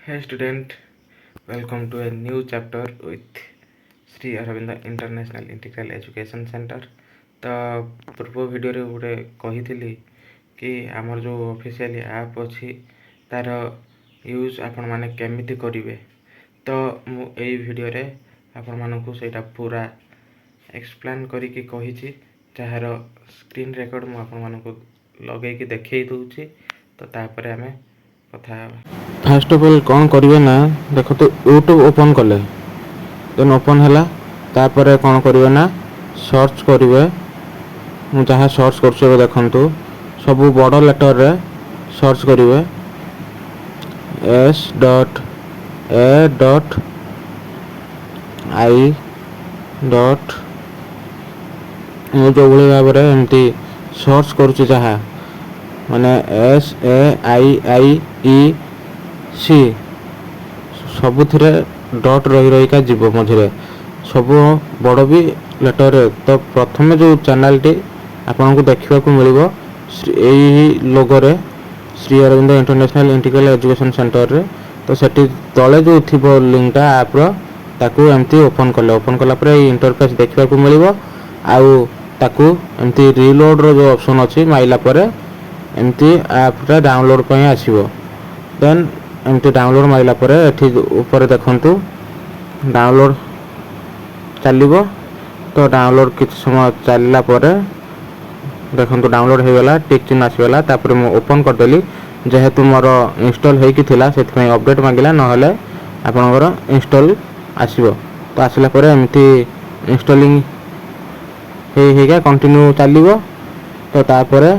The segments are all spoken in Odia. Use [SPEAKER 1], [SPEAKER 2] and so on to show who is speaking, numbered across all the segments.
[SPEAKER 1] Hey student, welcome to a new chapter with Sri Aurobindo International Integral Education Center। ତ ପୂର୍ବ ଭିଡ଼ିଓରେ ଗୋଟେ କହିଥିଲି କି ଆମର ଯେଉଁ ଅଫିସିଆଲି ଆପ୍ ଅଛି ତାର ୟୁଜ୍ ଆପଣମାନେ କେମିତି କରିବେ। ତ ମୁଁ ଏଇ ଭିଡ଼ିଓରେ ଆପଣମାନଙ୍କୁ ସେଇଟା ପୁରା ଏକ୍ସପ୍ଲେନ୍ କରିକି କହିଛି, ଯାହାର ସ୍କ୍ରିନ୍ ରେକର୍ଡ଼ ମୁଁ ଆପଣମାନଙ୍କୁ ଲଗେଇକି ଦେଖେଇ ଦେଉଛି। ତ ତାପରେ ଆମେ କଥା ହେବା। ଫାଷ୍ଟ ଅଫ୍ ଅଲ୍ କ'ଣ କରିବେ ନା, ଦେଖନ୍ତୁ ୟୁଟ୍ୟୁବ୍ ଓପନ୍ କଲେ, ଦେନ୍ ଓପନ୍ ହେଲା, ତାପରେ କ'ଣ କରିବେ ନା ସର୍ଚ୍ଚ କରିବେ। ମୁଁ ଯାହା ସର୍ଚ୍ଚ କରୁଛି ଏବେ ଦେଖନ୍ତୁ, ସବୁ ବଡ଼ ଲେଟରରେ ସର୍ଚ୍ଚ କରିବେ। S.A.I. ମୁଁ ଯେଉଁଭଳି ଭାବରେ ଏମିତି ସର୍ଚ୍ଚ କରୁଛି, ଯାହା ମାନେ SAIIEC ସବୁଥିରେ ଡଟ୍ ରହିକା ଯିବ ମଝିରେ, ସବୁ ବଡ଼ ବି ଲେଟରରେ। ତ ପ୍ରଥମେ ଯେଉଁ ଚ୍ୟାନେଲଟି ଆପଣଙ୍କୁ ଦେଖିବାକୁ ମିଳିବ ଏଇ ଲୋଗୋରେ, Shri Aurobindo international integral education ସେଣ୍ଟରରେ। ତ ସେଠି ତଳେ ଯେଉଁ ଥିବ ଲିଙ୍କଟା ଆପ୍ର, ତାକୁ ଏମିତି ଓପନ୍ କଲା ପରେ ଏଇ ଇଣ୍ଟରଫେସ୍ ଦେଖିବାକୁ ମିଳିବ। ଆଉ ତାକୁ ଏମିତି ରିଲୋଡ଼ର ଯେଉଁ ଅପସନ୍ ଅଛି ମାଇଲା ପରେ ଏମିତି ଆପ୍ଟା ଡାଉନଲୋଡ଼ ପାଇଁ ଆସିବ। ଦେନ୍ ଏମିତି ଡାଉନଲୋଡ଼ ମାରିଲା ପରେ ଏଠି ଉପରେ ଦେଖନ୍ତୁ ଡାଉନଲୋଡ଼ ଚାଲିବ। ତ ଡାଉନଲୋଡ଼ କିଛି ସମୟ ଚାଲିଲା ପରେ ଦେଖନ୍ତୁ ଡାଉନଲୋଡ଼ ହୋଇଗଲା, ଟିକ୍ ଚିହ୍ନ ଆସିଗଲା। ତାପରେ ମୁଁ ଓପନ୍ କରିଦେଲି, ଯେହେତୁ ମୋର ଇନଷ୍ଟଲ୍ ହେଇକି ଥିଲା ସେଥିପାଇଁ ଅପଡ଼େଟ୍ ମାଗିଲା, ନହେଲେ ଆପଣଙ୍କର ଇନଷ୍ଟଲ୍ ଆସିବ। ତ ଆସିଲା ପରେ ଏମିତି ଇନଷ୍ଟଲିଂ ହେଇକା କଣ୍ଟିନ୍ୟୁ ଚାଲିବ। ତ ତାପରେ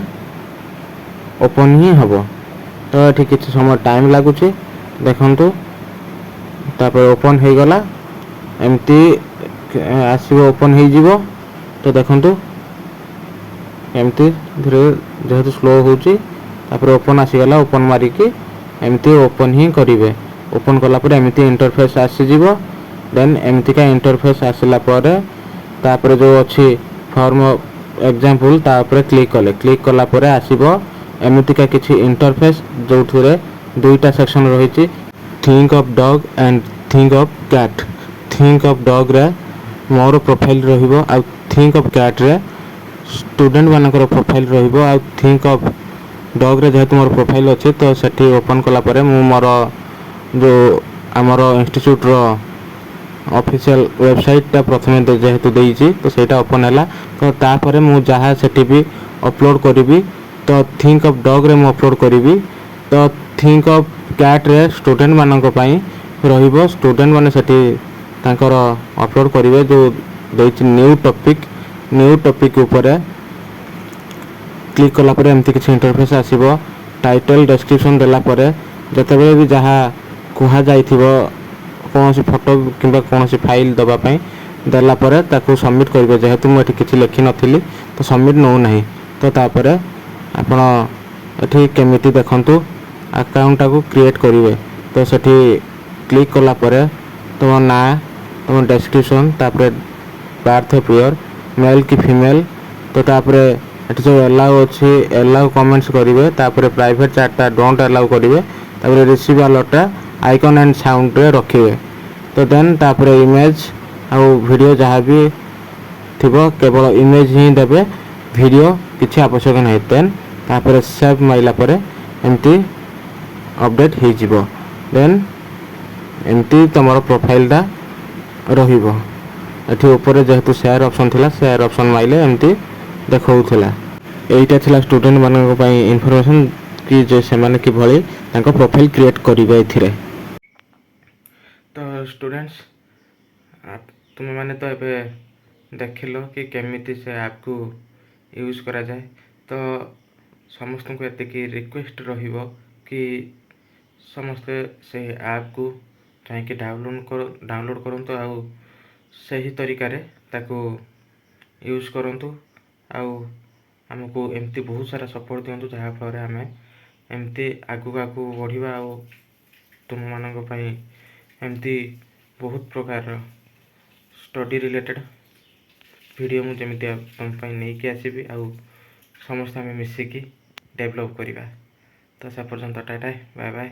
[SPEAKER 1] ଓପନ୍ ହିଁ ହେବ। ତ ଏଠି କିଛି ସମୟ ଟାଇମ୍ ଲାଗୁଛି, ଦେଖନ୍ତୁ। ତାପରେ ଓପନ୍ ହେଇଗଲା, ଏମିତି ଆସିବ, ଓପନ୍ ହେଇଯିବ। ତ ଦେଖନ୍ତୁ ଏମିତି ଧୀରେ ଯେହେତୁ ସ୍ଲୋ ହେଉଛି, ତାପରେ ଓପନ୍ ଆସିଗଲା। ଓପନ୍ ମାରିକି ଏମିତି ଓପନ୍ ହିଁ କରିବେ। ଓପନ୍ କଲା ପରେ ଏମିତି ଇଣ୍ଟରଫେସ୍ ଆସିଯିବ। ଦେନ୍ ଏମିତିକା ଇଣ୍ଟରଫେସ୍ ଆସିଲା ପରେ ତାପରେ ଯେଉଁ ଅଛି ଫର୍ମ ଏକ୍ଜାମ୍ପଲ୍, ତା ଉପରେ କ୍ଲିକ୍ କଲା ପରେ ଆସିବ ଏମିତିକା କିଛି ଇଣ୍ଟରଫେସ୍, ଯେଉଁଥିରେ ଦୁଇଟା ସେକ୍ସନ୍ ରହିଛି, think of dog and think of cat. Think of ଡଗ୍ରେ ମୋର ପ୍ରୋଫାଇଲ୍ ରହିବ, ଆଉ ଥିଙ୍କ ଅଫ୍ କ୍ୟାଟ୍ରେ ଷ୍ଟୁଡେଣ୍ଟମାନଙ୍କର ପ୍ରୋଫାଇଲ୍ ରହିବ। ଆଉ ଥିଙ୍କ ଅଫ୍ ଡଗ୍ରେ ଯେହେତୁ ମୋର ପ୍ରୋଫାଇଲ୍ ଅଛି, ତ ସେଠି ଓପନ୍ କଲା ପରେ ମୁଁ ମୋର ଯେଉଁ ଆମର ଇନଷ୍ଟିଚ୍ୟୁଟ୍ର ଅଫିସିଆଲ୍ ୱେବସାଇଟ୍ଟା ପ୍ରଥମେ ଯେହେତୁ ଦେଇଛି, ତ ସେଇଟା ଓପନ୍ ହେଲା। ତ ତାପରେ ମୁଁ ଯାହା ସେଠି ବି ଅପଲୋଡ଼ କରିବି, ତ ଥିଙ୍କ ଅଫ୍ ଡଗ୍ରେ ମୁଁ ଅପଲୋଡ଼ କରିବି। ତ ଥିଙ୍କ ଅଫ୍ କ୍ୟାଟ୍ରେ ଷ୍ଟୁଡେଣ୍ଟମାନଙ୍କ ପାଇଁ ରହିବ। ଷ୍ଟୁଡେଣ୍ଟମାନେ ସେଠି ତାଙ୍କର ଅପଲୋଡ଼ କରିବେ। ଯେଉଁ ଦେଇଛି ନ୍ୟୁ ଟପିକ୍ ଉପରେ କ୍ଲିକ୍ କଲା ପରେ ଏମିତି କିଛି ଇଣ୍ଟରଫେସ୍ ଆସିବ। ଟାଇଟଲ୍ ଡେସ୍କ୍ରିପସନ୍ ଦେଲା ପରେ ଯେତେବେଳେ ବି ଯାହା କୁହାଯାଇଥିବ, କୌଣସି ଫଟୋ କିମ୍ବା କୌଣସି ଫାଇଲ୍ ଦେବା ପାଇଁ ଦେଲା ପରେ ତାକୁ ସବମିଟ୍ କରିବେ। ଯେହେତୁ ମୁଁ ଏଠି କିଛି ଲେଖିନଥିଲି, ତ ସବମିଟ୍ ନେଉନାହିଁ। ତ ତାପରେ ଆପଣ ଏଠି କେମିତି ଦେଖନ୍ତୁ ଆକାଉଣ୍ଟଟାକୁ କ୍ରିଏଟ୍ କରିବେ। ତ ସେଠି କ୍ଲିକ୍ କଲା ପରେ ତୁମ ନାଁ, ତୁମ ଡେସ୍କ୍ରିପସନ୍, ତାପରେ ବାର୍ଥ ଅଫ୍ ଇୟର୍, ମେଲ୍ କି ଫିମେଲ୍। ତ ତାପରେ ଏଠି ଯେଉଁ ଏଲାଉ ଅଛି, ଏଲାଉ କମେଣ୍ଟସ୍ କରିବେ। ତାପରେ ପ୍ରାଇଭେଟ୍ ଚାଟ୍ଟା ଡୋଣ୍ଟ ଏଲାଉ କରିବେ। ତାପରେ ରିସିଭ୍ ଆଲର୍ଟଟା ଆଇକନ୍ ଆଣ୍ଡ ସାଉଣ୍ଡରେ ରଖିବେ। ତ ଦେନ୍ ତାପରେ ଇମେଜ୍ ଆଉ ଭିଡ଼ିଓ ଯାହା ବି ଥିବ କେବଳ ଇମେଜ୍ ହିଁ ଦେବେ, ଭିଡ଼ିଓ କିଛି ଆବଶ୍ୟକ ନାହିଁ। ଦେନ୍ ତାପରେ ସେଭ୍ ମାରିଲା ପରେ ଏମିତି ଅପଡ଼େଟ୍ ହେଇଯିବ। ଦେନ୍ ଏମିତି ତୁମର ପ୍ରୋଫାଇଲ୍ଟା ରହିବ। ଏଠି ଉପରେ ଯେହେତୁ ସେୟାର ଅପସନ୍ ଥିଲା, ସେୟାର ଅପସନ୍ ମାରିଲେ ଏମିତି ଦେଖାଉଥିଲା। ଏଇଟା ଥିଲା ଷ୍ଟୁଡେଣ୍ଟମାନଙ୍କ ପାଇଁ ଇନଫର୍ମେସନ୍ କି ଯେ ସେମାନେ କିଭଳି ତାଙ୍କ ପ୍ରୋଫାଇଲ୍ କ୍ରିଏଟ୍ କରିବେ ଏଥିରେ। ତ ଷ୍ଟୁଡେଣ୍ଟସ୍, ତୁମେମାନେ ତ ଏବେ ଦେଖିଲ କି କେମିତି ସେ ଆପ୍କୁ ୟୁଜ୍ କରାଯାଏ। ତ ସମସ୍ତଙ୍କୁ ଏତିକି ରିକ୍ୱେଷ୍ଟ ରହିବ କି ସମସ୍ତେ ସେ ଆପ୍କୁ ଯାଇକି ଡାଉନଲୋଡ଼ କରନ୍ତୁ, ଆଉ ସେହି ତରିକାରେ ତାକୁ ୟୁଜ୍ କରନ୍ତୁ। ଆଉ ଆମକୁ ଏମିତି ବହୁତ ସାରା ସପୋର୍ଟ ଦିଅନ୍ତୁ, ଯାହାଫଳରେ ଆମେ ଏମିତି ଆଗକୁ ବଢ଼ିବା। ଆଉ ତୁମମାନଙ୍କ ପାଇଁ ଏମିତି ବହୁତ ପ୍ରକାରର ଷ୍ଟଡ଼ି ରିଲେଟେଡ଼୍ ଭିଡ଼ିଓ ମୁଁ ଯେମିତି ତୁମ ପାଇଁ ନେଇକି ଆସିବି, ଆଉ ସମସ୍ତେ ଆମେ ମିଶିକି ଡେଭଲପ୍ କରିବା। ତ ସେ ପର୍ଯ୍ୟନ୍ତ ଟାଟା, ବାଏ ବାଏ।